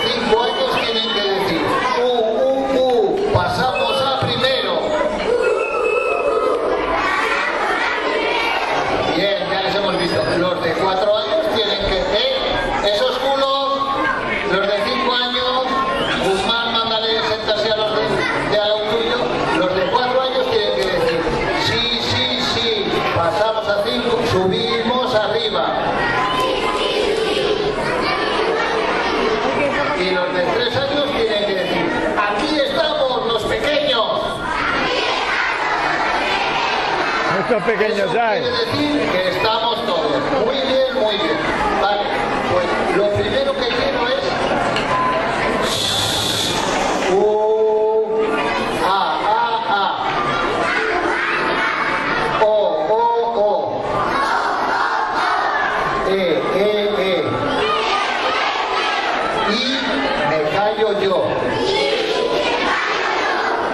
5 años tienen que decir pasamos a primero. Bien, ya les hemos visto. Los de 4 años tienen que esos culos. Los de 5 años, Guzmán, mándale sentarse a los de al lado tuyo. Los de 4 años tienen que decir sí, pasamos a 5, subimos arriba. Y los de 3 años tienen que decir, aquí estamos los pequeños. Estos pequeños ya. Quiere decir que estamos todos. Muy bien, muy bien. Vale, pues lo primero que quiero es O. E. Y me callo yo.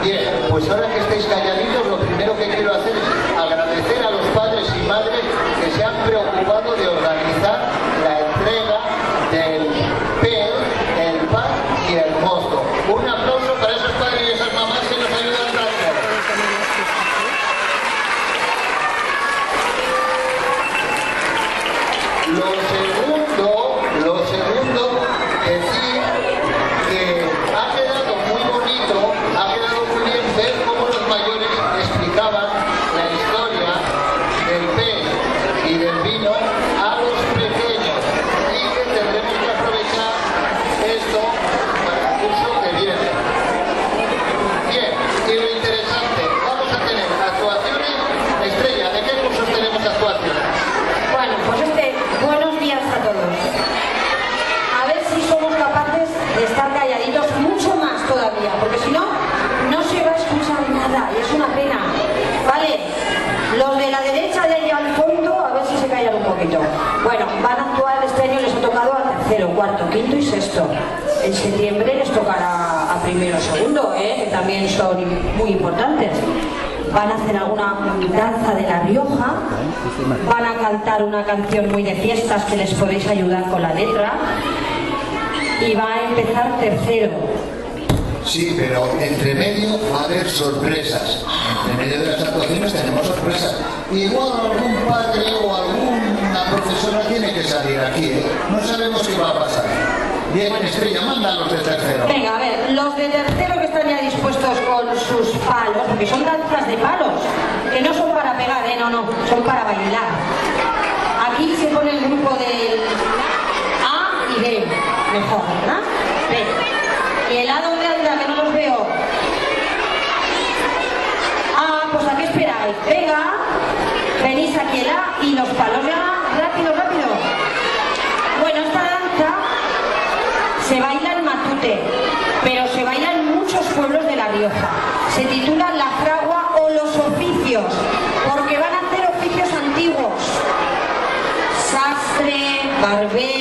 Bien, pues ahora que estáis calladitos, lo primero que quiero hacer es agradecer a los padres y madres que se han preocupado de organizar la entrega del PER, el pan y el mosto. Un aplauso para esos padres y esas mamás que nos ayudan tanto. Lo segundo, decir que ha quedado muy bonito, ha quedado muy bien ver cómo los mayores explicaban la historia del pez y del vino a los pequeños y que tendremos que aprovechar esto para el curso que viene. Bien, y lo interesante, vamos a tener actuaciones. Estrella, ¿de qué cursos tenemos actuaciones? Bueno, pues buenos días a todos. A ver si somos capaces de estar calladitos mucho más todavía, porque si no, no se va a escuchar nada y es una pena. Vale, los de la derecha de allá al fondo, a ver si se callan un poquito. Bueno, van a actuar, este año les ha tocado a tercero, cuarto, quinto y sexto. En septiembre les tocará a primero, segundo, que también son muy importantes. Van a hacer alguna danza de La Rioja, van a cantar una canción muy de fiestas que les podéis ayudar con la letra y va a empezar tercero. Sí, pero entre medio va a haber sorpresas. Entre medio de las actuaciones tenemos sorpresas. Igual algún padre o alguna profesora tiene que salir aquí, No sabemos qué va a pasar. Bien, Estrella, manda a los de tercero. Venga, a ver, los de tercero que están ya dispuestos con sus palos, porque son danzas de palos, que no son para pegar, no, son para bailar. Aquí se pone el grupo del A y B, mejor, ¿verdad? B. ¿Y el A dónde anda? Que no los veo. Ah, pues ¿a qué esperáis? Venga, venís aquí el A y los palos ya, rápido. Bueno, esta danza se baila en Matute, pero se baila en muchos pueblos de La Rioja. Se titula La Fragua o los oficios, porque van a hacer oficios antiguos. Sastre, barbero,